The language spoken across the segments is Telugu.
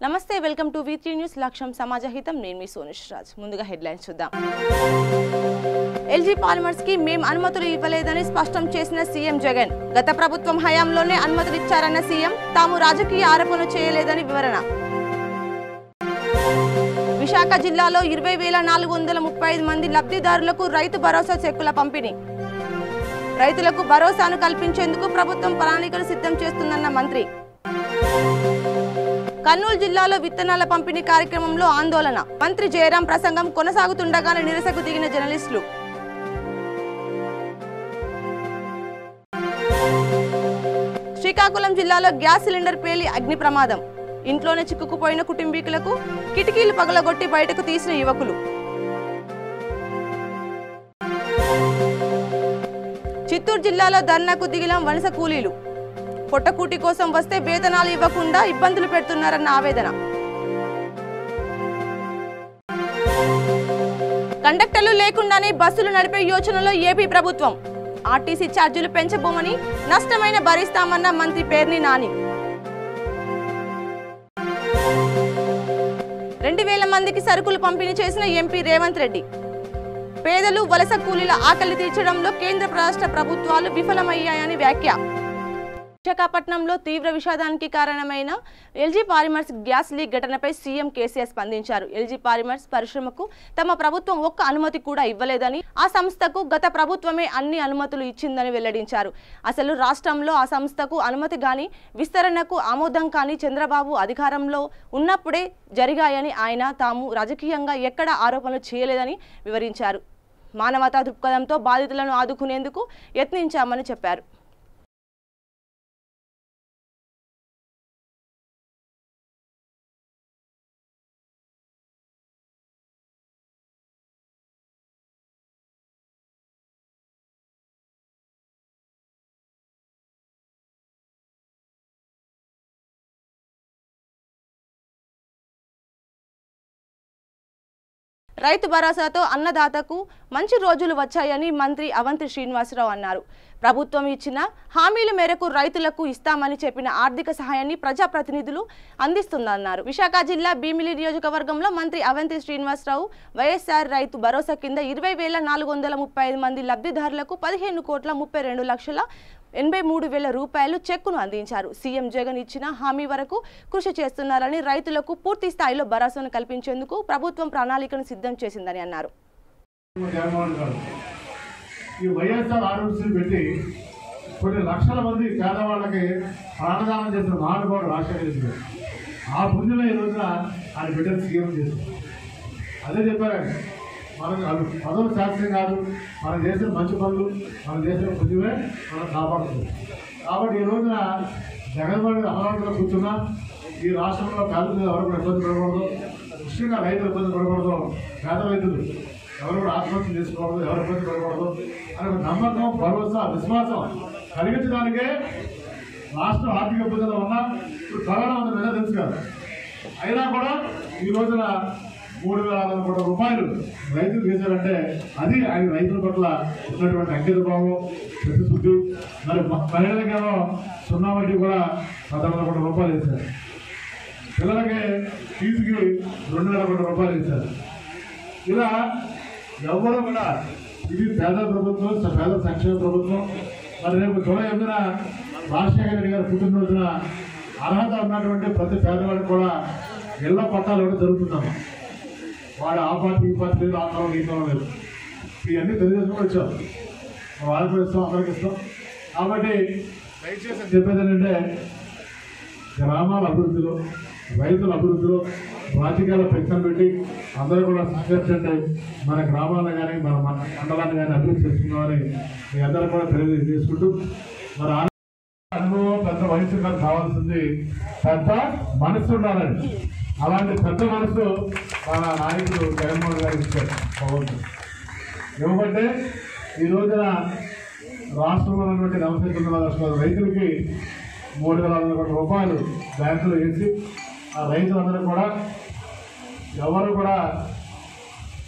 నమస్తే వెల్కమ్ టు V3 న్యూస్ లక్ష్యం సమాజహితం నేను మీ సోనిష్ రాజ్ ముందుగా హెడ్లైన్స్ చూద్దాం ఎల్జీ పాలిమర్స్ కి మేము అనుమతులు ఇవ్వలేదని స్పష్టం చేసిన సీఎం జగన్ గత ప్రభుత్వం హయాంలోనే అనుమతులు ఇచ్చారన్న సీఎం తాము రాజకీయ ఆరోపణలు చేయలేదని వివరణ విశాఖ జిల్లాలో 20,435 మంది లబ్ధిదారులకు రైతు భరోసా చెక్కుల పంపిణీ రైతులకు భరోసాను కల్పించేందుకు ప్రభుత్వం ప్రణాళికలు సిద్ధం చేస్తుందన్న మంత్రి కర్నూలు జిల్లాలో విత్తనాల పంపిణీ కార్యక్రమంలో ఆందోళన మంత్రి జయరాం ప్రసంగం కొనసాగుతుండగానే నిరసనకు దిగిన జర్నలిస్టులు శ్రీకాకుళం జిల్లాలో గ్యాస్ సిలిండర్ పేలి అగ్ని ప్రమాదం ఇంట్లోనే చిక్కుకుపోయిన కుటుంబీకులకు కిటికీలు పగలగొట్టి బయటకు తీసిన యువకులు చిత్తూరు జిల్లాలో ధర్నాకు దిగిన వలస కూలీలు పొట్టకూటి కోసం వస్తే వేతనాలు ఇవ్వకుండా ఇబ్బందులు పెడుతున్నారన్న ఆవేదన కండక్టర్లు లేకుండానే బస్సులు నడిపే యోచనలో ఏపీ ప్రభుత్వం ఆర్టీసీ ఛార్జీలు పెంచబోమని నష్టమైన భరిస్తామన్న మంత్రి పేర్ని నాని 2,000 మందికి సరుకులు పంపిణీ చేసిన ఎంపీ రేవంత్ రెడ్డి పేదలు వలస కూలీల ఆకలి తీర్చడంలో కేంద్ర రాష్ట్ర ప్రభుత్వాలు విఫలమయ్యాయని వ్యాఖ్య విశాఖపట్నంలో తీవ్ర విషాదానికి కారణమైన ఎల్జీ పాలిమర్స్ గ్యాస్ లీక్ ఘటనపై సీఎం కేసీఆర్ స్పందించారు. ఎల్జీ పాలిమర్స్ పరిశ్రమకు తమ ప్రభుత్వం ఒక్క అనుమతి కూడా ఇవ్వలేదని ఆ సంస్థకు గత ప్రభుత్వమే అన్ని అనుమతులు ఇచ్చిందని వెల్లడించారు. అసలు రాష్ట్రంలో ఆ సంస్థకు అనుమతి గాని విస్తరణకు ఆమోదం కానీ చంద్రబాబు అధికారంలో ఉన్నప్పుడే జరిగాయని ఆయన తాము రాజకీయంగా ఎక్కడ ఆరోపణలు చేయలేదని వివరించారు. మానవతా దృక్పథంతో బాధితులను ఆదుకునేందుకు యత్నించామని చెప్పారు. రైతు భరోసాతో అన్నదాతకు మంచి రోజులు వచ్చాయని మంత్రి అవంతి శ్రీనివాసరావు అన్నారు. ప్రభుత్వం ఇచ్చిన హామీల మేరకు రైతులకు ఇస్తామని చెప్పిన ఆర్థిక సహాయాన్ని ప్రజాప్రతినిధులు అందిస్తుందన్నారు. విశాఖ జిల్లా భీమిలి నియోజకవర్గంలో మంత్రి అవంతి శ్రీనివాసరావు వైఎస్ఆర్ రైతు భరోసా కింద 20,435 మంది లబ్ధిదారులకు 15,32,83,000 రూపాయలు చెక్కును అందించారు. సీఎం జగన్ ఇచ్చిన హామీ వరకు కృషి చేస్తున్నారని రైతులకు పూర్తి స్థాయిలో భరోసాను కల్పించేందుకు ప్రభుత్వం ప్రణాళికను సిద్ధం చేసిందని అన్నారు. ఈ వైఎస్ఆర్ ఆరోగ్యశ్రీ పెట్టి కొన్ని లక్షల మంది పేదవాళ్ళకి ప్రాణదానం చేసిన మహానుభావుడు రాజశేఖర ఆ పుణ్యంలో ఈ రోజున ఆయన బిడ్డను సీఎం చేశారు. అదే చెప్పారు, మనకు పదవులు శాస్త్రం కాదు, మనం చేసిన మంచి పనులు, మనం చేసిన పుణ్యమే మనం కాపాడుతుంది. కాబట్టి ఈ రోజున జగన్మోహన్ రెడ్డి అమరావతిలో కూర్చున్నా ఈ రాష్ట్రంలో పేదలు ఎవరు కూడా ఇబ్బంది పడకూడదు, ముఖ్యంగా రైతులు ఇబ్బంది పడకూడదు, పేద రైతులు ఎవరు కూడా ఆత్మహత్య చేసుకోకూడదు, ఎవరు ఇబ్బంది పడకూడదు అనే నమ్మకం, భరోసా, విశ్వాసం కలిగించడానికే రాష్ట్రం ఆర్థిక ఇబ్బందులు ఉన్నా ఇప్పుడు కరోనా ఉంది మీద తెలుసు కదా, అయినా కూడా ఈ రోజున 3,600 కోట్ల రూపాయలు రైతులు చేశారంటే అది ఆయన రైతుల పట్ల ఉన్నటువంటి అంకిత భావం, ప్రతిశుద్ధి. మరి మహిళలకేమో 0 వడ్డీ కూడా 1,100 కోట్ల రూపాయలు వేశారు. పిల్లలకి ఫీజుకి 2,000 కోట్ల రూపాయలు వేశారు. ఇలా ఎవరు కూడా ఇది పేద ప్రభుత్వం, పేద సంక్షేమ ప్రభుత్వం. మరి రేపు జూలై 8న రాజశేఖర రెడ్డి గారి పుట్టినరోజున అర్హత ఉన్నటువంటి ప్రతి పేదవాడికి కూడా ఇళ్ల పట్టాలు ఇవ్వడం జరుగుతున్నాము. వాడు ఆ పార్టీ ఈ పార్టీ లేదు, ఆ కాలం ఈ కాలం లేదు, ఇవన్నీ తెలుగుదేశం కూడా వచ్చాం, వాళ్ళకి కూడా ఇస్తాం, అందరికి ఇస్తాం. కాబట్టి దయచేసి చెప్పేది ఏంటంటే గ్రామాల అభివృద్ధిలో, రైతుల అభివృద్ధిలో రాజకీయాల ప్రయత్నం పెట్టి అందరూ కూడా సహకరించండి. మన గ్రామాలను కానీ మన మండలాన్ని కానీ అభివృద్ధి చేసుకుందామని మీ అందరూ కూడా తెలియజేసుకుంటూ, మరి అనుభవం పెద్ద వయసు కాదు, కావాల్సింది పెద్ద మనసు ఉండాలండి. అలాంటి పెద్ద మనసు మన నాయకుడు జగన్మోహన్ గారు ఇచ్చారు. బాగుంటుంది ఎందుకంటే ఈ రోజున రాష్ట్రంలో ఉన్నటువంటి 49 లక్షల రైతులకి 3,600 కోట్ల రూపాయలు బ్యాంకులో వేసి ఆ రైతులందరూ కూడా ఎవరు కూడా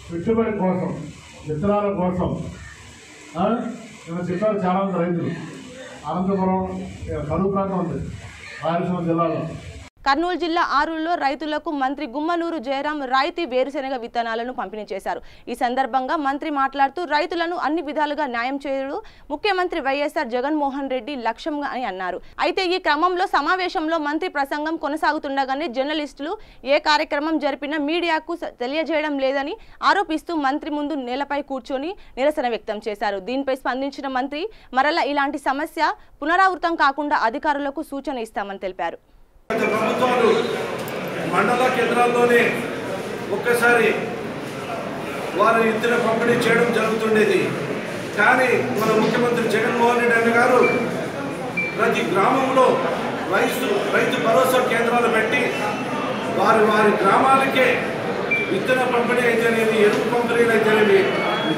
పెట్టుబడి కోసం, విత్తనాల కోసం నేను చెప్పారు చాలా మంది రైతులు అనంతపురం కరువు ప్రాంతం ఉంది రాయలసీమ జిల్లాలో కర్నూలు జిల్లా ఆరూరులో రైతులకు మంత్రి గుమ్మనూరు జయరాం రాయితీ వేరుశెనగ విత్తనాలను పంపిణీ చేశారు. ఈ సందర్భంగా మంత్రి మాట్లాడుతూ రైతులను అన్ని విధాలుగా న్యాయం చేయడం ముఖ్యమంత్రి వైఎస్ఆర్ జగన్మోహన్ రెడ్డి లక్ష్యంగా అని అన్నారు. అయితే ఈ క్రమంలో సమావేశంలో మంత్రి ప్రసంగం కొనసాగుతుండగానే జర్నలిస్టులు ఏ కార్యక్రమం జరిపినా మీడియాకు తెలియజేయడం లేదని ఆరోపిస్తూ మంత్రి ముందు నేలపై కూర్చొని నిరసన వ్యక్తం చేశారు. దీనిపై స్పందించిన మంత్రి మరలా ఇలాంటి సమస్య పునరావృతం కాకుండా అధికారులకు సూచన ఇస్తామని తెలిపారు. ప్రభుత్వాలు మండల కేంద్రాల్లోనే ఒక్కసారి వారు ఇతర పంపిణీ చేయడం జరుగుతుండేది. కానీ మన ముఖ్యమంత్రి జగన్మోహన్ రెడ్డి గారు ప్రతి గ్రామంలో రైతు భరోసా కేంద్రాలు పెట్టి వారి గ్రామాలకే విత్తన పంపిణీ అయితేనేమి, ఎరువు పంపిణీలు అయితేనేమి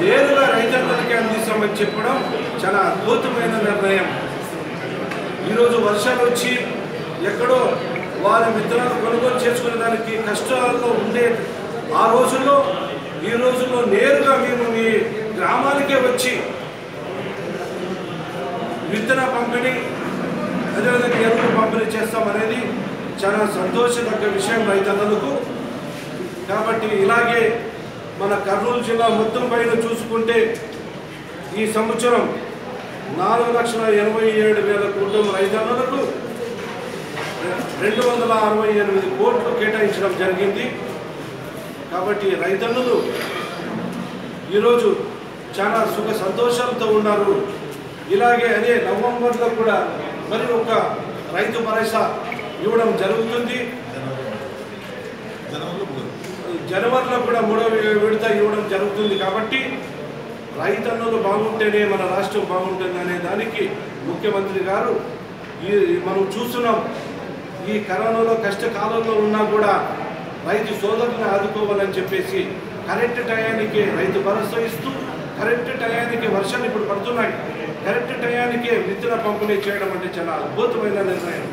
నేరుగా రైతులందరికీ అందిస్తామని చెప్పడం చాలా అద్భుతమైన నిర్ణయం. ఈరోజు వర్షాలు వచ్చి ఎక్కడో వారి విత్తనాలు కొనుగోలు చేసుకునే దానికి కష్టాల్లో ఉండే ఆ రోజుల్లో ఈ రోజుల్లో నేరుగా మేము మీ గ్రామాలకే వచ్చి విత్తన పంపిణీ అదేవిధంగా ఎరువులు పంపిణీ చేస్తామనేది చాలా సంతోషదగ్గ విషయం రైతన్నలకు. కాబట్టి ఇలాగే మన కర్నూలు జిల్లా మొత్తం పైన చూసుకుంటే ఈ సంవత్సరం 4,87,000 కుటుంబ రైతన్నలకు 268 కోట్లు కేటాయించడం జరిగింది. కాబట్టి రైతన్నులు ఈరోజు చాలా సుఖ సంతోషాలతో ఉన్నారు. ఇలాగే అదే నవంబర్లో కూడా మరి ఒక రైతు భరోసా ఇవ్వడం జరుగుతుంది. జనవరిలో కూడా 3వ విడత ఇవ్వడం జరుగుతుంది. కాబట్టి రైతన్నులు బాగుంటేనే మన రాష్ట్రం బాగుంటుంది అనే దానికి ముఖ్యమంత్రి గారు మనం చూస్తున్నాం. ఈ కరోనాలో కష్టకాలంలో ఉన్నా కూడా రైతు సోదరులను ఆదుకోవాలని చెప్పేసి కరెక్ట్ టయానికి రైతు భరోసా ఇస్తూ కరెక్ట్ టయానికి వర్షాలు ఇప్పుడు పడుతున్నాయి, కరెక్ట్ టయానికే విత్తన పంపిణీ చేయడం అంటే చాలా అద్భుతమైన నిర్ణయం.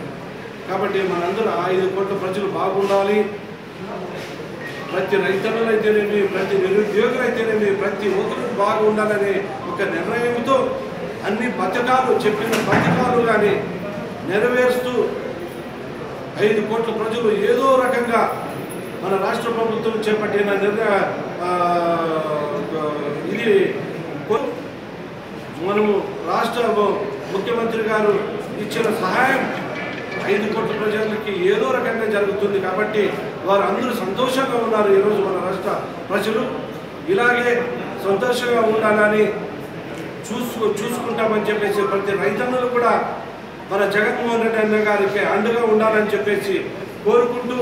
కాబట్టి మనందరూ 5 కోట్ల ప్రజలు బాగుండాలి. ప్రతి రైతన్నులైతేనేమి, ప్రతి నిరుద్యోగులైతేనేమి, ప్రతి ఒక్కరు బాగుండాలనే ఒక నిర్ణయంతో అన్ని పథకాలు చెప్పిన పథకాలు కానీ నెరవేరుస్తూ 5 కోట్ల ప్రజలు ఏదో రకంగా మన రాష్ట్ర ప్రభుత్వం చేపట్టిన ఇది మనము రాష్ట్ర ముఖ్యమంత్రి గారు ఇచ్చిన సహాయం 5 కోట్ల ప్రజలకి ఏదో రకంగా జరుగుతుంది. కాబట్టి వారు అందరూ సంతోషంగా ఉన్నారు. ఈరోజు మన రాష్ట్ర ప్రజలు ఇలాగే సంతోషంగా ఉండాలని చూసుకుంటామని చెప్పేసి ప్రతి రైతన్నులు కూడా మన జగన్మోహన్ రెడ్డి అన్న గారికి అండగా ఉండాలని చెప్పేసి కోరుకుంటూ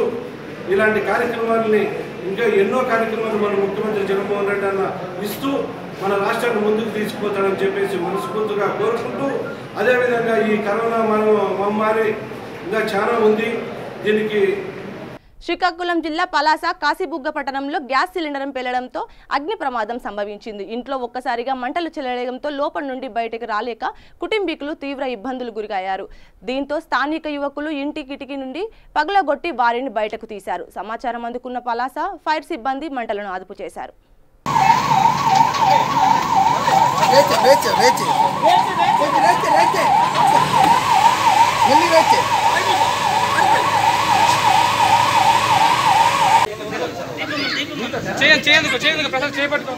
ఇలాంటి కార్యక్రమాలని ఇంకా ఎన్నో కార్యక్రమాలు మన ముఖ్యమంత్రి జగన్మోహన్ రెడ్డి అన్న ఇస్తూ మన రాష్ట్రాన్ని ముందుకు తీసుకుపోతాడని చెప్పేసి మనస్ఫూర్తిగా కోరుకుంటూ, అదేవిధంగా ఈ కరోనా మహమ్మారి ఇంకా చాలా ఉంది. దీనికి శ్రీకాకుళం జిల్లా పలాస కాశీబుగ్గ పట్టణంలో గ్యాస్ సిలిండర్ పేలడంతో అగ్ని ప్రమాదం సంభవించింది. ఇంట్లో ఒక్కసారిగా మంటలు చెలరేగడంతో లోపల నుండి బయటకు రాలేక కుటుంబీకులు తీవ్ర ఇబ్బందులు గురయ్యారు. దీంతో స్థానిక యువకులు ఇంటి కిటికీ నుండి పగలగొట్టి వారిని బయటకు తీశారు. సమాచారం అందుకున్న పలాస ఫైర్ సిబ్బంది మంటలను అదుపు చేశారు. చేయండి ప్రసాద్ చేపట్టుకో.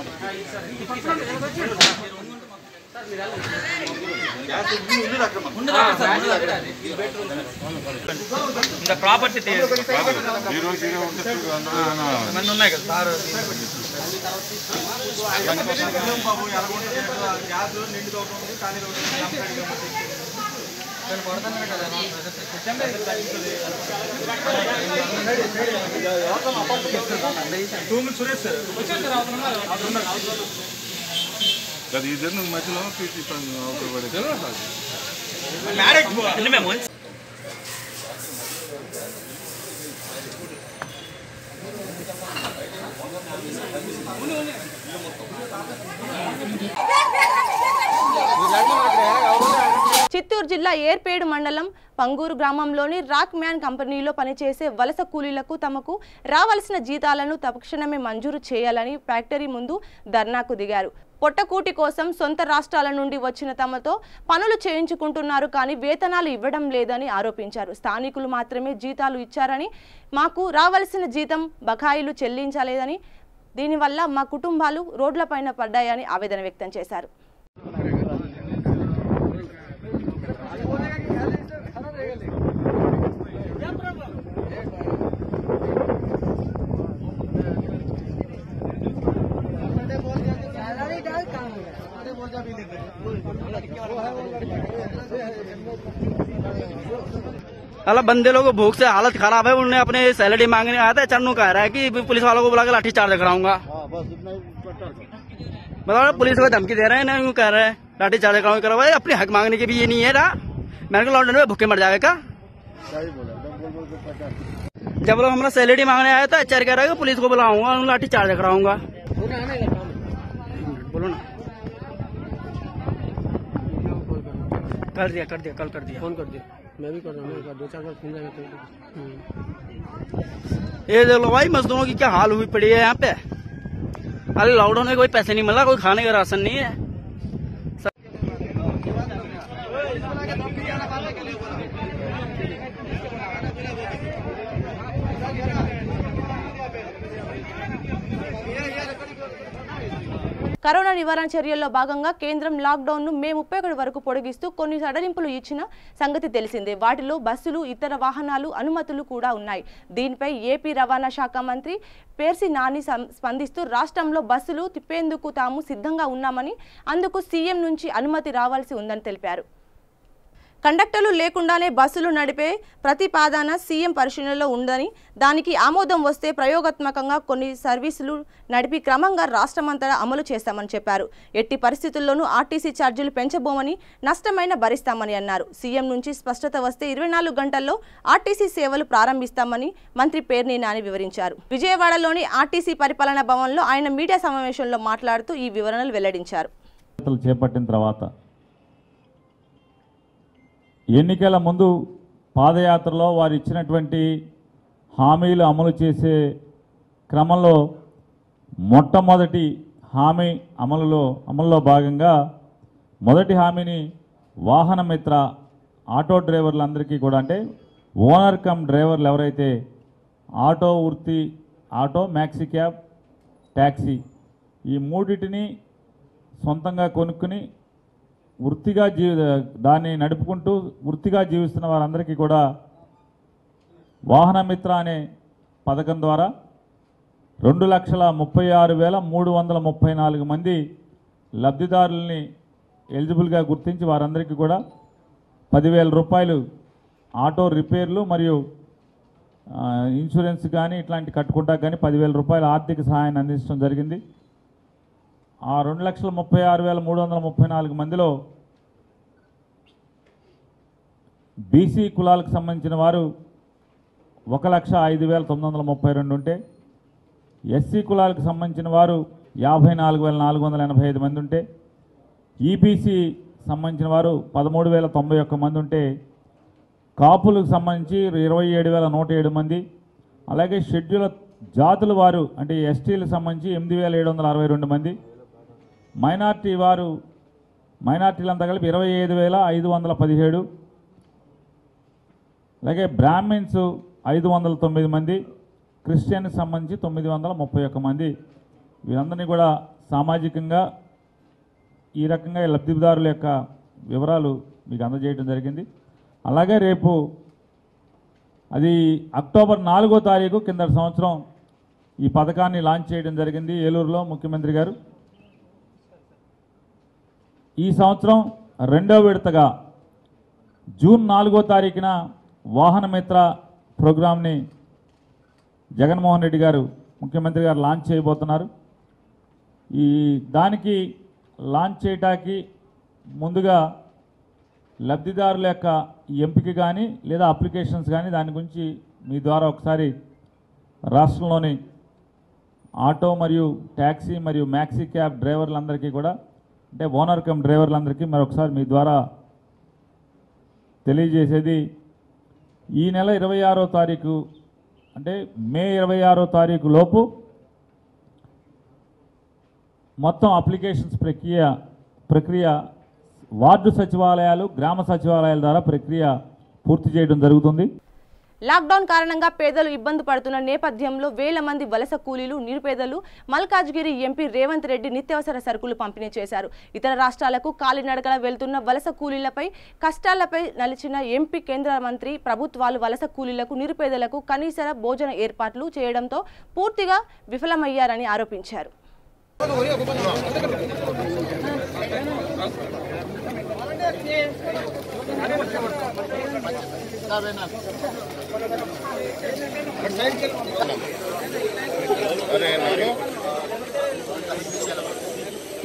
ప్రాపర్టీ ఉన్నాయి కదా సార్. సురేష్ అది ఇద్దరు మధ్యలో చిత్తూరు జిల్లా ఏర్పేడు మండలం పంగూరు గ్రామంలోని రాక్ మ్యాన్ కంపెనీలో పనిచేసే వలస కూలీలకు తమకు రావాల్సిన జీతాలను తక్షణమే మంజూరు చేయాలని ఫ్యాక్టరీ ముందు ధర్నాకు దిగారు. పొట్టకూటి కోసం సొంత రాష్ట్రాల నుండి వచ్చిన తమతో పనులు చేయించుకుంటున్నారు కానీ వేతనాలు ఇవ్వడం లేదని ఆరోపించారు. స్థానికులు మాత్రమే జీతాలు ఇచ్చారని, మాకు రావాల్సిన జీతం బకాయిలు చెల్లించలేదని, దీనివల్ల మా కుటుంబాలు రోడ్లపైన పడ్డాయని ఆవేదన వ్యక్తం చేశారు. अला बंदे लोग भूख से हालत खराब है, उन्हें अपने सैलरी मांगने आया था। चन्नू कह रहा है कि पुलिस वालों को बुला के लाठी चार्ज कराऊंगा। बताओ, पुलिस को धमकी दे रहे हैं ना, यूं कह रहे हैं लाठी चार्ज कराऊंगा। भाई अपने हक मांगने के भी ये नहीं है रहा। मैंने कहा लॉकडाउन में भूखे मर जाएगा। जब लोग हमारा सैलरी मांगने आया था, एचआर कह रहा है कि पुलिस को बुलाऊंगा, लाठी चार्ज कराऊंगा। बोलो ना। कर दिया कल कर दिया, फोन कर दिया। मैं भी कर रहा हूँ, 2-4 बार फोन आया। ये देख लो भाई, मजदूरों की क्या हाल हुई पड़ी है यहाँ पे। अरे लॉकडाउन में कोई पैसे नहीं मिला, कोई खाने का राशन नहीं है। కరోనా నివారణ చర్యల్లో భాగంగా కేంద్రం లాక్డౌన్ ను మే 31 వరకు పొడిగిస్తూ కొన్ని సడలింపులు ఇచ్చిన సంగతి తెలిసిందే. వాటిలో బస్సులు, ఇతర వాహనాలు అనుమతులు కూడా ఉన్నాయి. దీనిపై ఏపీ రవాణా శాఖ మంత్రి పేర్సి నాని స్పందిస్తూ రాష్ట్రంలో బస్సులు తిప్పేందుకు తాము సిద్ధంగా ఉన్నామని, అందుకు సీఎం నుంచి అనుమతి రావాల్సి ఉందని తెలిపారు. కండక్టర్లు లేకుండానే బస్సులు నడిపే ప్రతిపాదన సీఎం పరిశీలనలో ఉందని, దానికి ఆమోదం వస్తే ప్రయోగాత్మకంగా కొన్ని సర్వీసులు నడిపి క్రమంగా రాష్ట్రమంతటా అమలు చేస్తామని చెప్పారు. ఎట్టి పరిస్థితుల్లోనూ ఆర్టీసీ ఛార్జీలు పెంచబోమని, నష్టమైన భరిస్తామని అన్నారు. సీఎం నుంచి స్పష్టత వస్తే 24 గంటల్లో ఆర్టీసీ సేవలు ప్రారంభిస్తామని మంత్రి పేర్ని నాని వివరించారు. విజయవాడలోని ఆర్టీసీ పరిపాలనా భవన్లో ఆయన మీడియా సమావేశంలో మాట్లాడుతూ ఈ వివరణలు వెల్లడించారు. చేపట్టిన తర్వాత ఎన్నికల ముందు పాదయాత్రలో వారు ఇచ్చినటువంటి హామీలు అమలు చేసే క్రమంలో మొట్టమొదటి హామీ అమలులో భాగంగా మొదటి హామీని వాహన మిత్ర ఆటో డ్రైవర్లందరికీ కూడా, అంటే ఓనర్ కమ్ డ్రైవర్లు ఎవరైతే ఆటో వృత్తి, ఆటో, మ్యాక్సీ క్యాబ్, ట్యాక్సీ ఈ మూడింటిని సొంతంగా కొనుక్కుని వృత్తిగా దాన్ని నడుపుకుంటూ వృత్తిగా జీవిస్తున్న వారందరికీ కూడా వాహన మిత్ర అనే పథకం ద్వారా 2,36,334 మంది లబ్ధిదారుల్ని ఎలిజిబుల్గా గుర్తించి వారందరికీ కూడా 10,000 రూపాయలు ఆటో రిపేర్లు మరియు ఇన్సూరెన్స్ కానీ ఇట్లాంటి కట్టుకుంటా కానీ 10,000 రూపాయల ఆర్థిక సహాయాన్ని అందించడం జరిగింది. ఆ 2,36,334 మందిలో బీసీ కులాలకు సంబంధించిన వారు 1,05,932 ఉంటే, ఎస్సీ కులాలకు సంబంధించిన వారు 54,485 మంది ఉంటే, ఈబీసీ సంబంధించిన వారు 13,091 మంది ఉంటే, కాపులకు సంబంధించి 27,107 మంది, అలాగే షెడ్యూల్ జాతుల వారు అంటే ఎస్టీలకు సంబంధించి 8,762 మంది, మైనార్టీలంతా కలిపి 25,517, అలాగే బ్రాహ్మిన్స్ 509 మంది, క్రిస్టియన్కి సంబంధించి 931 మంది. వీరందరినీ కూడా సామాజికంగా ఈ రకంగా లబ్ధిదారుల యొక్క వివరాలు మీకు అందజేయడం జరిగింది. అలాగే రేపు అది అక్టోబర్ 4వ తారీఖు కిందటి సంవత్సరం ఈ పథకాన్ని లాంచ్ చేయడం జరిగింది ఏలూరులో ముఖ్యమంత్రి గారు. ఈ సంవత్సరం రెండో విడతగా జూన్ 4వ తారీఖున వాహన మిత్ర ప్రోగ్రామ్ని జగన్మోహన్ రెడ్డి గారు ముఖ్యమంత్రి గారు లాంచ్ చేయబోతున్నారు. దానికి లాంచ్ చేయటానికి ముందుగా లబ్ధిదారుల యొక్క ఎంపిక కానీ లేదా అప్లికేషన్స్ కానీ దాని గురించి మీ ద్వారా ఒకసారి రాష్ట్రంలోని ఆటో మరియు ట్యాక్సీ మరియు మ్యాక్సీ క్యాబ్ డ్రైవర్లందరికీ కూడా, అంటే ఓనర్ కమ్ డ్రైవర్లందరికీ మరొకసారి మీ ద్వారా తెలియజేసేది, ఈ నెల 26వ తారీఖు అంటే మే 26వ తారీఖు లోపు మొత్తం అప్లికేషన్స్ ప్రక్రియ వార్డు సచివాలయాలు, గ్రామ సచివాలయాల ద్వారా ప్రక్రియ పూర్తి చేయడం జరుగుతుంది. లాక్డౌన్ కారణంగా పేదలు ఇబ్బంది పడుతున్న నేపథ్యంలో వేల మంది వలస కూలీలు, నిరుపేదలు మల్కాజ్గిరి ఎంపీ రేవంత్ రెడ్డి నిత్యావసర సరుకులు పంపిణీ చేశారు. ఇతర రాష్ట్రాలకు కాలినడకన వెళ్తున్న వలస కూలీలపై కష్టాలపై నలిచిన ఎంపీ కేంద్ర మంత్రి ప్రభుత్వాలు వలస కూలీలకు, నిరుపేదలకు కనీస భోజన ఏర్పాట్లు చేయడంతో పూర్తిగా విఫలమయ్యారని ఆరోపించారు.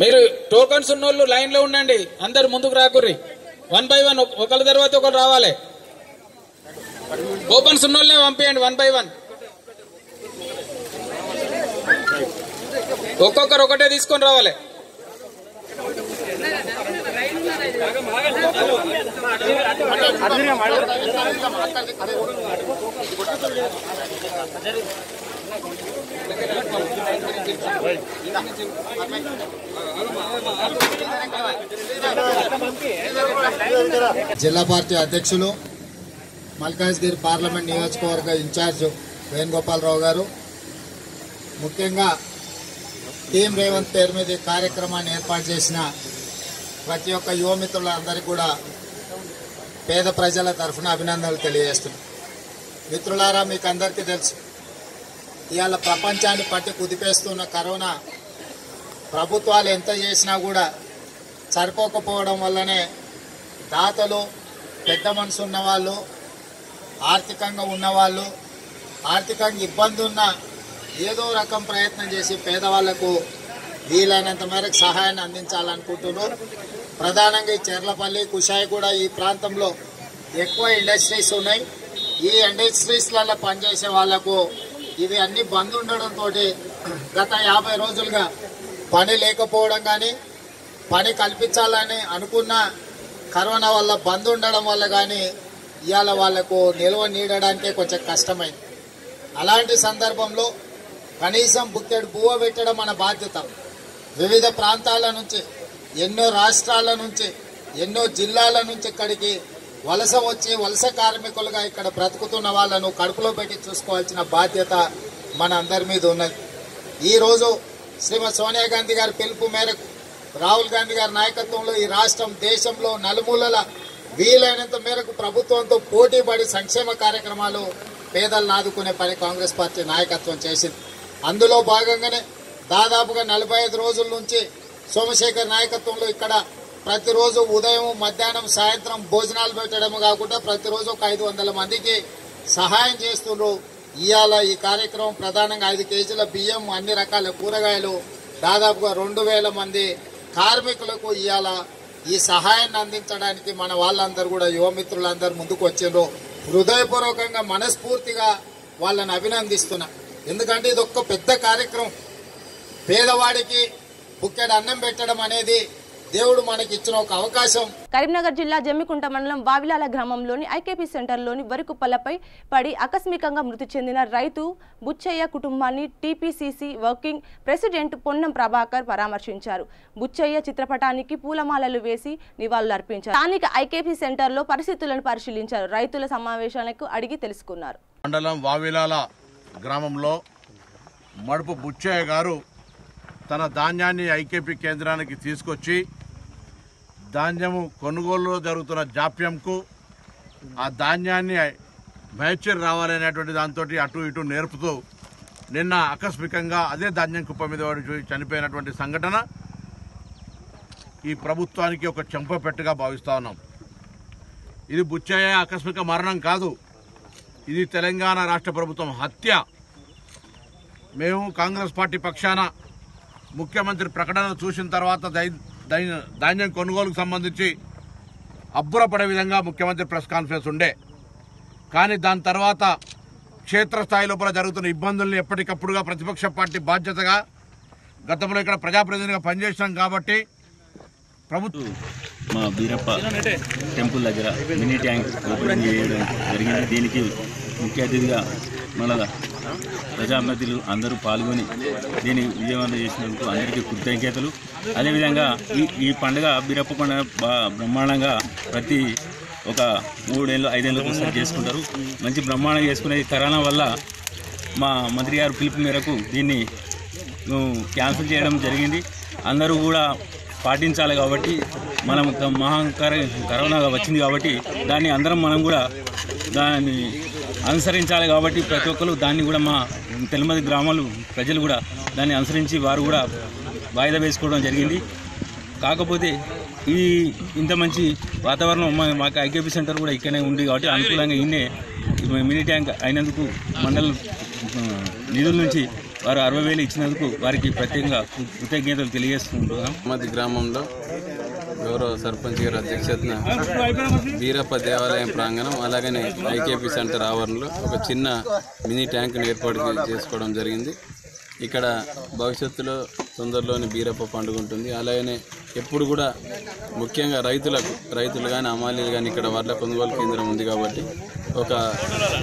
మీరు టోకన్స్ ఉన్నోళ్ళు లైన్ లో ఉండండి, అందరు ముందుకు రాకుర్రి. 1 by 1 ఒకరి తర్వాత ఒకరు రావాలి. టోకన్స్ ఉన్నోళ్ళనే పంపించండి 1 by 1. ఒక్కొక్కరు ఒకటే తీసుకొని రావాలి. జిల్లా పార్టీ అధ్యక్షులు, మల్కాజ్గిరి పార్లమెంట్ నియోజకవర్గ ఇన్ఛార్జ్ వేణుగోపాలరావు గారు, ముఖ్యంగా టీం రేవంత్ పేరు మీద ఈ కార్యక్రమాన్ని ఏర్పాటు చేసిన ప్రతి ఒక్క యువమిత్రులందరికీ కూడా పేద ప్రజల తరఫున అభినందనలు తెలియజేస్తున్నాం. మిత్రులారా, మీకు అందరికీ తెలుసు, ఇవాళ ప్రపంచాన్ని పట్టి కుదిపేస్తున్న కరోనా ప్రభుత్వాలు ఎంత చేసినా కూడా సరిపోకపోవడం వల్లనే దాతలు, పెద్ద మనసు ఉన్నవాళ్ళు, ఆర్థికంగా ఉన్నవాళ్ళు, ఆర్థికంగా ఇబ్బంది ఉన్న ఏదో రకం ప్రయత్నం చేసి పేదవాళ్లకు వీలైనంత మేరకు సహాయాన్ని అందించాలనుకుంటున్నారు. ప్రధానంగా ఈ చెర్లపల్లి, కుషాయిగూడ ఈ ప్రాంతంలో ఎక్కువ ఇండస్ట్రీస్ ఉన్నాయి. ఈ ఇండస్ట్రీస్లలో పనిచేసే వాళ్లకు ఇవి అన్ని బంద్ ఉండడంతో గత 50 రోజులుగా పని లేకపోవడం కానీ, పని కల్పించాలని అనుకున్న కరోనా వల్ల బంద్ ఉండడం వల్ల కానీ ఇవాళ వాళ్లకు నిల్వ నీడడానికే కొంచెం కష్టమైంది. అలాంటి సందర్భంలో కనీసం బుక్కెడు బువ్వ పెట్టడం మన బాధ్యత. వివిధ ప్రాంతాల నుంచి, ఎన్నో రాష్ట్రాల నుంచి, ఎన్నో జిల్లాల నుంచి ఇక్కడికి వలస వచ్చి వలస కార్మికులుగా ఇక్కడ బ్రతుకుతున్న వాళ్ళను కడుపులో పెట్టి చూసుకోవాల్సిన బాధ్యత మన అందరి మీద ఉన్నది. ఈరోజు శ్రీమతి సోనియా గాంధీ గారి పిలుపు మేరకు, రాహుల్ గాంధీ గారి నాయకత్వంలో ఈ రాష్ట్రం దేశంలో నలుమూలల వీలైనంత మేరకు ప్రభుత్వంతో పోటీపడి సంక్షేమ కార్యక్రమాలు పేదలను ఆదుకునే పని కాంగ్రెస్ పార్టీ నాయకత్వం చేసింది. అందులో భాగంగానే దాదాపుగా 45 రోజుల నుంచి సోమశేఖర్ నాయకత్వంలో ఇక్కడ ప్రతిరోజు ఉదయం, మధ్యాహ్నం, సాయంత్రం భోజనాలు పెట్టడము కాకుండా ప్రతిరోజు ఒక 500 మందికి సహాయం చేస్తున్నారు. ఇవాళ ఈ కార్యక్రమం ప్రధానంగా 5 కేజీల బియ్యం, అన్ని రకాల కూరగాయలు, దాదాపుగా 2000 మంది కార్మికులకు ఇవాళ ఈ సహాయాన్ని అందించడానికి మన వాళ్ళందరూ కూడా యువమిత్రులందరూ ముందుకు వచ్చిండ్రు. హృదయపూర్వకంగా మనస్ఫూర్తిగా వాళ్ళని అభినందిస్తున్నా. ఎందుకంటే ఇది ఒక్క పెద్ద కార్యక్రమం. పేదవాడికి బుక్కెడు అన్నం పెట్టడం అనేది దేవుడు మనకి ఇచ్చిన ఒక అవకాశం. కరీంనగర్ జిల్లా జమ్మికుంట మండలం వావిలాల గ్రామంలోని ఐకేపీ సెంటర్లోని వరికుప్పలపై పడి ఆకస్మికంగా మృతి చెందిన రైతు బుచ్చయ్య కుటుంబాన్ని TPCC working president Ponnam Prabhakar పరామర్శించారు. బుచ్చయ్య చిత్రపటానికి పూలమాలలు వేసి నివాళులర్పించారు. స్థానిక ఐకేపీ సెంటర్లో పరిస్థితులను పరిశీలించారు. రైతుల సమావేశాలకు అడిగి తెలుసుకున్నారు. మండలం వావిలాల గ్రామంలో మడుపు బుచ్చయ్య గారు తన ధాన్యాన్ని ఐకేపీ కేంద్రానికి తీసుకొచ్చి ధాన్యము కొనుగోలులో జరుగుతున్న జాప్యంకు ఆ ధాన్యాన్ని మ్యాచర్ రావాలనేటువంటి దాంతో అటు ఇటు నేర్పుతూ నిన్న ఆకస్మికంగా అదే ధాన్యం కుప్ప మీద చనిపోయినటువంటి సంఘటన ఈ ప్రభుత్వానికి ఒక చెంపపెట్టుగా భావిస్తా ఉన్నాం. ఇది బుచ్చయ్య ఆకస్మిక మరణం కాదు, ఇది తెలంగాణ రాష్ట్ర ప్రభుత్వం హత్య. మేము కాంగ్రెస్ పార్టీ పక్షాన ముఖ్యమంత్రి ప్రకటన చూసిన తర్వాత ధాన్యం కొనుగోలుకు సంబంధించి అబ్బురపడే విధంగా ముఖ్యమంత్రి ప్రెస్ కాన్ఫరెన్స్ ఉండే. కానీ దాని తర్వాత క్షేత్రస్థాయి లోపల జరుగుతున్న ఇబ్బందుల్ని ఎప్పటికప్పుడుగా ప్రతిపక్ష పార్టీ బాధ్యతగా గతంలో ఇక్కడ ప్రజాప్రతినిధిగా పనిచేసినాం కాబట్టి ప్రభుత్వం మా బీరప్ప టెంపుల్ దగ్గర మినీ ట్యాంక్ ఓపెనింగ్ చేయడం జరిగింది. దీనికి ముఖ్య అతిథిగా మన ప్రజాప్రతినిధులు అందరూ పాల్గొని దీన్ని విజయవంతం చేసినందుకు అందరికీ కృతజ్ఞతలు. అదేవిధంగా ఈ పండుగ బీరప్ప పండుగ బ్రహ్మాండంగా ప్రతి ఒక 3 ఏళ్ళు 5 ఏళ్ళకు ఒకసారి చేసుకుంటారు. మంచి బ్రహ్మాండంగా చేసుకునేది. కరోనా వల్ల మా మంత్రి గారు పిలుపు మేరకు దీన్ని క్యాన్సిల్ చేయడం జరిగింది. అందరూ కూడా పాటించాలి కాబట్టి మనం కరోనా వచ్చింది కాబట్టి దాన్ని అందరం మనం కూడా దాన్ని అనుసరించాలి కాబట్టి ప్రతి ఒక్కరు దాన్ని కూడా మా తెలమది గ్రామాలు ప్రజలు కూడా దాన్ని అనుసరించి వారు కూడా వాయిదా వేసుకోవడం జరిగింది. కాకపోతే ఇంత మంచి వాతావరణం మాకు ఐకేపీ సెంటర్ కూడా ఇక్కడనే ఉంది కాబట్టి అనుకూలంగా ఇన్నే మినీ ట్యాంక్ అయినందుకు మండల నిధుల నుంచి వారు 60,000 ఇచ్చినందుకు వారికి ప్రత్యేకంగా కృతజ్ఞతలు తెలియజేస్తున్నాం. మధ్య గ్రామంలో గౌరవ సర్పంచ్ గారి అధ్యక్షతన బీరప్ప దేవాలయం ప్రాంగణం అలాగనే ఐకేపీ సెంటర్ ఆవరణలో ఒక చిన్న మినీ ట్యాంక్ను ఏర్పాటు చేసుకోవడం జరిగింది. ఇక్కడ భవిష్యత్తులో తొందరలోని బీరప్ప పండుగ ఉంటుంది. అలాగనే ఎప్పుడు కూడా ముఖ్యంగా రైతులు కానీ అమాలీలు కానీ ఇక్కడ వడ్ల కొనుగోలు కేంద్రం ఉంది కాబట్టి ఒక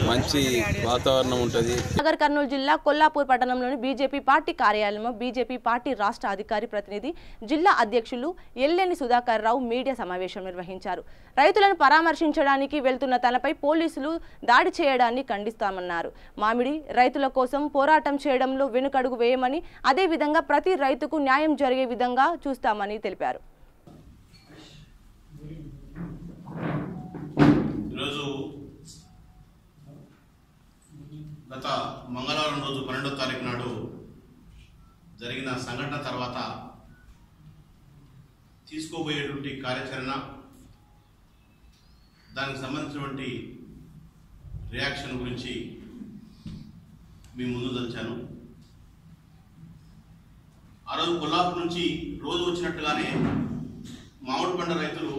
మంచి వాతావరణం ఉంటుంది. నగర్ కర్నూలు జిల్లా కొల్లాపూర్ పట్టణంలోని బీజేపీ పార్టీ కార్యాలయంలో బీజేపీ పార్టీ రాష్ట్ర అధికారి ప్రతినిధి జిల్లా అధ్యక్షులు ఎల్లేని సుధాకర్ రావు మీడియా సమావేశం నిర్వహించారు. రైతులను పరామర్శించడానికి వెళ్తున్న తనపై పోలీసులు దాడి చేయడాన్ని ఖండిస్తామన్నారు. మామిడి రైతుల కోసం పోరాటం చేయడంలో వెనుకడుగు వేయమని, అదేవిధంగా ప్రతి రైతుకు న్యాయం జరిగే విధంగా చూస్తామని తెలిపారు. గత మంగళవారం రోజు 12వ తారీఖు నాడు జరిగిన సంఘటన తర్వాత తీసుకోబోయేటువంటి కార్యాచరణ, దానికి సంబంధించినటువంటి రియాక్షన్ గురించి మీ ముందు తెచ్చాను. ఆ రోజు కొల్లాపూర్ నుంచి రోజు వచ్చినట్టుగానే మామిడి పంట రైతులు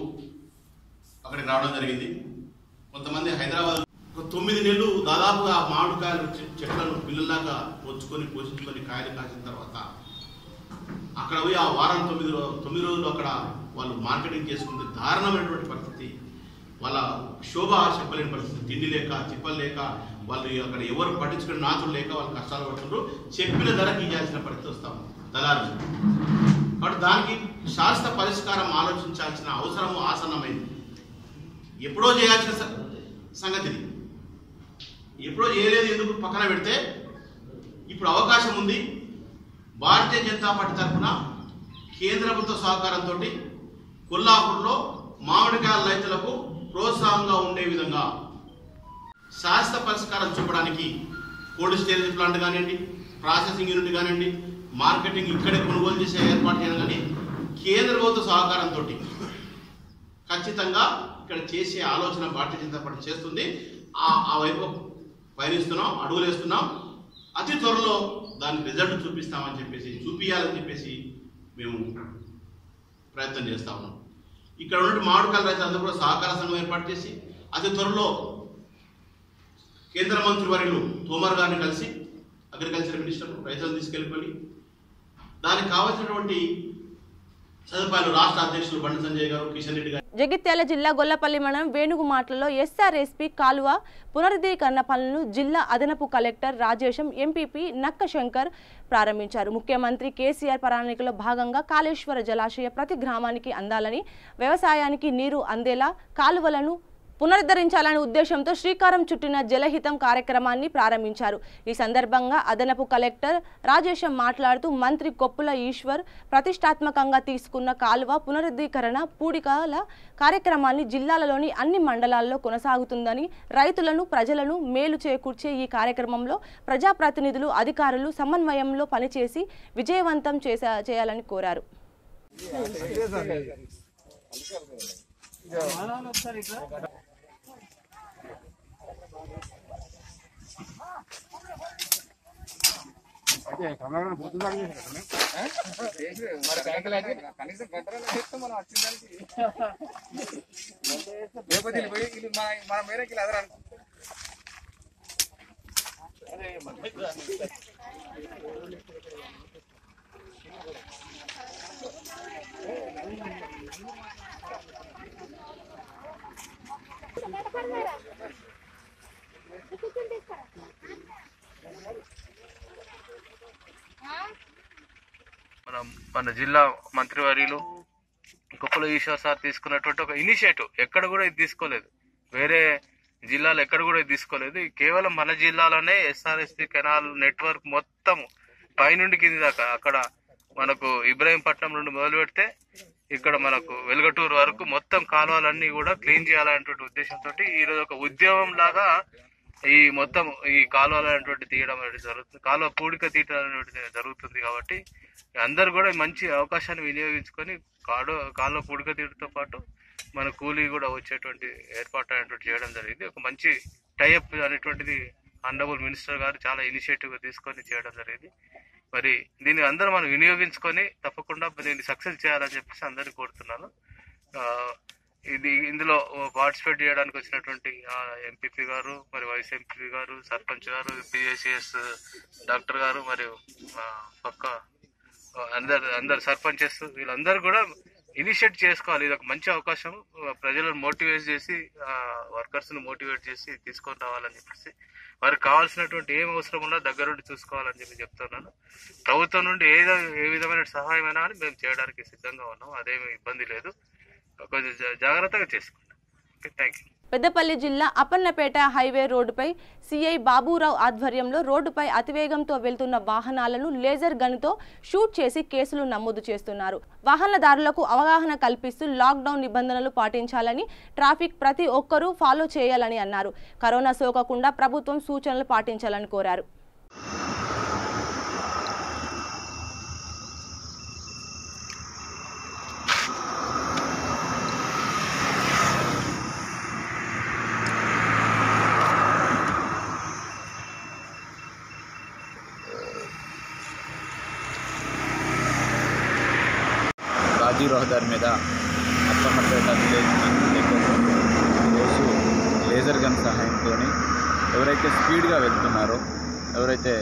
అక్కడికి రావడం జరిగింది. కొంతమంది హైదరాబాద్ 9 నెలలు దాదాపుగా మామిడికాయలు చెట్లను పిల్లల్లాగా వచ్చుకొని పోషించుకొని కాయలు కాసిన తర్వాత అక్కడ పోయి ఆ వారం 9 రోజులు అక్కడ వాళ్ళు మార్కెటింగ్ చేసుకుంటే దారుణమైనటువంటి పరిస్థితి. వాళ్ళ శోభ చెప్పలేని పరిస్థితి. తిండి లేక, తిప్పలు లేక, వాళ్ళు అక్కడ ఎవరు పట్టించుకునే నాచులు లేక వాళ్ళు కష్టాలు పడుతుండ్రు. చెప్పిన ధరకి ఇవ్వాల్సిన పరిస్థితి వస్తాం దళారు. కాబట్టి దానికి శాస్త్ర పరిష్కారం ఆలోచించాల్సిన అవసరము ఆసన్నమైంది. ఎప్పుడో చేయాల్సిన సంగతిని ఎప్పుడో చేయలేదు, ఎందుకు పక్కన పెడితే ఇప్పుడు అవకాశం ఉంది. భారతీయ జనతా పార్టీ తరఫున కేంద్ర ప్రభుత్వ సహకారంతో కొల్లాపూర్లో మామిడికాయల రైతులకు ప్రోత్సాహంగా ఉండే విధంగా శాస్త్ర పరిష్కారం చూపడానికి కోల్డ్ స్టోరేజ్ ప్లాంట్ కానివ్వండి, ప్రాసెసింగ్ యూనిట్ కానివ్వండి, మార్కెటింగ్ ఇక్కడే కొనుగోలు చేసే ఏర్పాటు చేయడం కానీ కేంద్ర ప్రభుత్వ సహకారంతో ఖచ్చితంగా ఇక్కడ చేసే ఆలోచన భారతీయ జనతా పార్టీ చేస్తుంది. ఆ వైపు పయనిస్తున్నాం, అడుగులు వేస్తున్నాం. అతి త్వరలో దానికి రిజల్ట్ చూపిస్తామని చెప్పేసి, చూపించాలని చెప్పేసి మేము ప్రయత్నం చేస్తా ఉన్నాం. ఇక్కడ ఉన్న మామిడికాయల రైతులందరూ కూడా సహకార సంఘం ఏర్పాటు చేసి అతి త్వరలో కేంద్ర మంత్రి వర్యులు తోమర్ గారిని కలిసి, అగ్రికల్చర్ మినిస్టర్, రైతులను తీసుకెళ్ళిపోయి దానికి కావాల్సినటువంటి సదుపాయాలు రాష్ట్ర అధ్యక్షులు బండి సంజయ్ గారు, కిషన్ రెడ్డి గారు. జగిత్యాల జిల్లా గొల్లపల్లి మండలం వేణుగుమాట్లలో ఎస్ఆర్ఎస్పీ కాలువ పునరుద్ధీకరణ పనులను జిల్లా అదనపు కలెక్టర్ రాజేశం, ఎంపీపీ నక్క శంకర్ ప్రారంభించారు. ముఖ్యమంత్రి కేసీఆర్ ప్రణాళికలో భాగంగా కాళేశ్వర జలాశయ ప్రతి గ్రామానికి అందాలని, వ్యవసాయానికి నీరు అందేలా కాలువలను పునరుద్ధరించాలనే ఉద్దేశంతో శ్రీకారం చుట్టిన జలహితం కార్యక్రమాన్ని ప్రారంభించారు. ఈ సందర్భంగా అదనపు కలెక్టర్ రాజేశం మాట్లాడుతూ మంత్రి కొప్పుల ఈశ్వర్ ప్రతిష్టాత్మకంగా తీసుకున్న కాలువ పునరుద్ధీకరణ పూడికల కార్యక్రమాన్ని జిల్లాలలోని అన్ని మండలాల్లో కొనసాగుతుందని, రైతులను ప్రజలను మేలు చేకూర్చే ఈ కార్యక్రమంలో ప్రజాప్రతినిధులు అధికారులు సమన్వయంలో పనిచేసి విజయవంతం చేయాలని కోరారు. మన జిల్లా మంత్రివర్యులు కొప్పుల ఈశ్వర్ సార్ తీసుకున్నటువంటి ఒక ఇనిషియేటివ్ ఎక్కడ కూడా ఇది తీసుకోలేదు, వేరే జిల్లాలో ఎక్కడ కూడా ఇది తీసుకోలేదు. కేవలం మన జిల్లాలోనే ఎస్ఆర్ఎస్పి కెనాల్ నెట్వర్క్ మొత్తం పైనుండి కింది దాకా అక్కడ మనకు ఇబ్రాహీంపట్నం నుండి మొదలు పెడితే ఇక్కడ మనకు వెలుగటూరు వరకు మొత్తం కాలువలన్నీ కూడా క్లీన్ చేయాలనేటువంటి ఉద్దేశంతో ఈరోజు ఒక ఉద్యమం లాగా ఈ మొత్తం ఈ కాలువలు అనేటువంటి తీయడం అనేది జరుగుతుంది, కాలువ పూడిక తీయడం అనేటువంటి జరుగుతుంది. కాబట్టి అందరు కూడా మంచి అవకాశాన్ని వినియోగించుకొని కాలువ పూడిక తీయడంతో పాటు మన కూలీ కూడా వచ్చేటువంటి ఏర్పాటు అనేటువంటి చేయడం జరిగింది. ఒక మంచి టైఅప్ అనేటువంటిది ఆనరబుల్ మినిస్టర్ గారు చాలా ఇనిషియేటివ్గా తీసుకొని చేయడం జరిగింది. మరి దీన్ని అందరూ మనం వినియోగించుకొని తప్పకుండా దీన్ని సక్సెస్ చేయాలని చెప్పేసి అందరినీ కోరుతున్నాను. ఇందులో పార్టిసిపేట్ చేయడానికి వచ్చినటువంటి ఎంపీపీ గారు, మరి వైస్ ఎంపీ గారు, సర్పంచ్ గారు, పిఐసిఎస్ డాక్టర్ గారు, మరియు పక్క అందరు సర్పంచెస్ వీళ్ళందరూ కూడా ఇనిషియేట్ చేసుకోవాలి. ఇది ఒక మంచి అవకాశం, ప్రజలను మోటివేట్ చేసి వర్కర్స్ని మోటివేట్ చేసి తీసుకొని రావాలని చెప్పేసి వారికి కావాల్సినటువంటి ఏం అవసరం ఉన్నా దగ్గరుండి చూసుకోవాలని చెప్పి చెప్తున్నాను. ప్రభుత్వం నుండి ఏ విధమైన సహాయమైనా అని మేము చేయడానికి సిద్ధంగా ఉన్నాం, అదేమి ఇబ్బంది లేదు, కొంచెం జాగ్రత్తగా చేసుకుంటాం. Okay, thank you. పెద్దపల్లి జిల్లా అప్పన్నపేట హైవే రోడ్డుపై సిఐ బాబురావు ఆధ్వర్యంలో రోడ్డుపై అతివేగంతో వెళ్తున్న వాహనాలను లేజర్ గన్తో షూట్ చేసి కేసులు నమోదు చేస్తున్నారు. వాహనదారులకు అవగాహన కల్పిస్తూ లాక్డౌన్ నిబంధనలు పాటించాలని, ట్రాఫిక్ ప్రతి ఒక్కరూ ఫాలో చేయాలని అన్నారు. కరోనా సోకకుండా ప్రభుత్వం సూచనలు పాటించాలని కోరారు. రాజీవ్ రహదారి మీద అప్పన్నపేట విలేజ్ ఈరోజు లేజర్ గన్ సహాయంతో ఎవరైతే స్పీడ్గా వెళ్తున్నారో, ఎవరైతే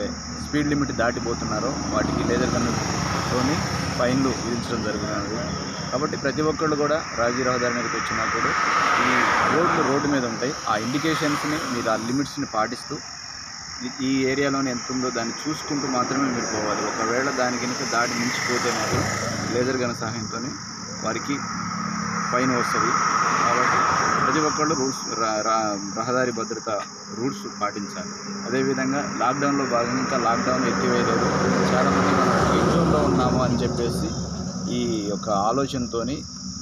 స్పీడ్ లిమిట్ దాటిపోతున్నారో వాటికి లేజర్ గన్తో ఫైన్లు విధించడం జరుగుతున్నది. కాబట్టి ప్రతి ఒక్కళ్ళు కూడా రాజీవ్ రహదారి మీదకి వచ్చినప్పుడు ఈ రోడ్డు మీద ఉంటాయి, ఆ ఇండికేషన్స్ని మీరు ఆ లిమిట్స్ని పాటిస్తూ ఈ ఏరియాలోనే ఎంత ఉందో దాన్ని చూసుకుంటూ మాత్రమే మీరు పోవాలి. ఒకవేళ దాని కనుక దాటి మించిపోతే మాత్రం లేజర్ గన్ సహాయంతో వారికి ఫైన్ వస్తుంది. కాబట్టి ప్రతి ఒక్కళ్ళు రూల్స్ రహదారి భద్రత రూల్స్ పాటించాలి. అదేవిధంగా లాక్డౌన్లో భాగంగా ఇంకా లాక్డౌన్ ఎత్తివేయలేదు, చాలామంది మనం ఇంట్లో ఉన్నాము అని చెప్పేసి ఈ యొక్క ఆలోచనతో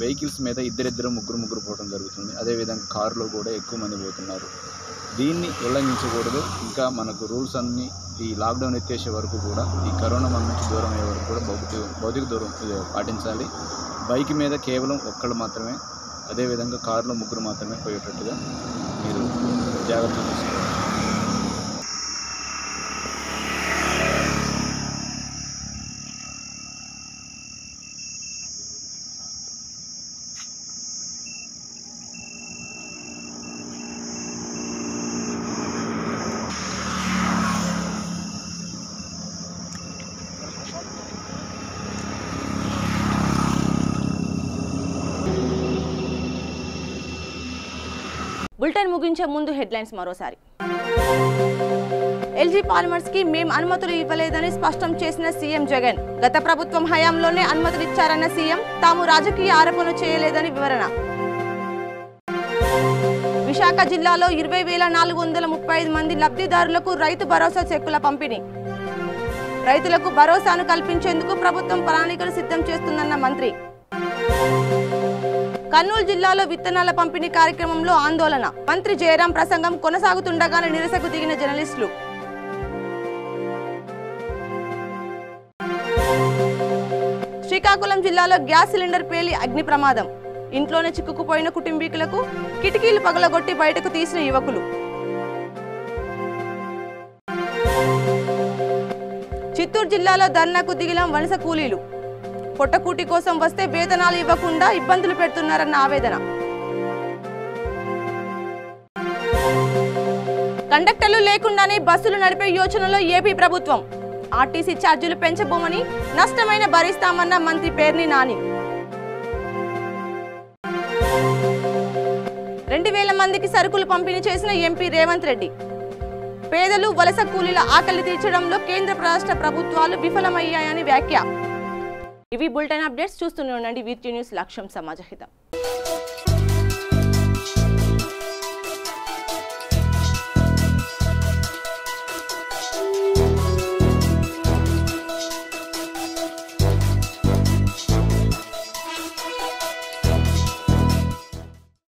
వెహికల్స్ మీద ఇద్దరిద్దరు ముగ్గురు పోవడం జరుగుతుంది. అదేవిధంగా కారులో కూడా ఎక్కువ మంది పోతున్నారు. దీన్ని ఉల్లంఘించకూడదు. ఇంకా మనకు రూల్స్ అన్నీ ఈ లాక్డౌన్ ఎత్తేసే వరకు కూడా ఈ కరోనా మన నుంచి దూరం అయ్యే వరకు కూడా భౌతిక దూరం పాటించాలి. బైక్ మీద కేవలం ఒక్కళ్ళు మాత్రమే, అదేవిధంగా కారులో ముగ్గురు మాత్రమే పోయేటట్టుగా మీరు జాగ్రత్తలు తీసుకోవాలి. బులెటిన్ ముగించే ముందు హెడ్లైన్స్ మరోసారి. ఎల్జీ పాలిమర్స్ కి మేం అనుమతులు ఇవ్వలేదని స్పష్టం చేసిన సీఎం జగన్. గత ప్రభుత్వం హయాంలోనే అనుమతులు ఇచ్చారన్న సీఎం, తాము రాజకీయ ఆరోపణలు చేయలేదని వివరణ. విశాఖ జిల్లాలో 20,435 మంది లబ్ధిదారులకు రైతు భరోసా చెక్కుల పంపిణీ. రైతులకు భరోసాను కల్పించేందుకు ప్రభుత్వం ప్రణాళికలు సిద్ధం చేస్తుందన్న మంత్రి. కర్నూలు జిల్లాలో విత్తనాల పంపిణీ కార్యక్రమంలో ఆందోళన. మంత్రి జయరాం ప్రసంగం కొనసాగుతుండగానే నిరసనకు దిగిన జర్నలిస్టులు. శ్రీకాకుళం జిల్లాలో గ్యాస్ సిలిండర్ పేలి అగ్ని ప్రమాదం. ఇంట్లోనే చిక్కుకుపోయిన కుటుంబీకులకు కిటికీలు పగలగొట్టి బయటకు తీసిన యువకులు. చిత్తూరు జిల్లాలో ధర్నాకు దిగిన వలస కూలీలు. పొట్టకూటి కోసం వస్తే వేతనాలు ఇవ్వకుండా ఇబ్బందులు పెడుతున్నారన్న ఆవేదన. కండక్టర్లు లేకుండానే బస్సులు నడిపే యోచనలో ఏపీ ప్రభుత్వం. ఆర్టీసీ ఛార్జీలు పెంచబోమని, నష్టమైన భరిస్తామన్న మంత్రి పేర్ని నాని. 2,000 మందికి సరుకులు పంపిణీ చేసిన ఎంపీ రేవంత్ రెడ్డి. పేదలు, వలస కూలీల ఆకలి తీర్చడంలో కేంద్ర రాష్ట్ర ప్రభుత్వాలు విఫలమయ్యాయని వ్యాఖ్య. ఇవి బులెటిన్ అప్డేట్స్ చూస్తూనే ఉండండి వీటి న్యూస్ లక్ష్యం సమాజహితం.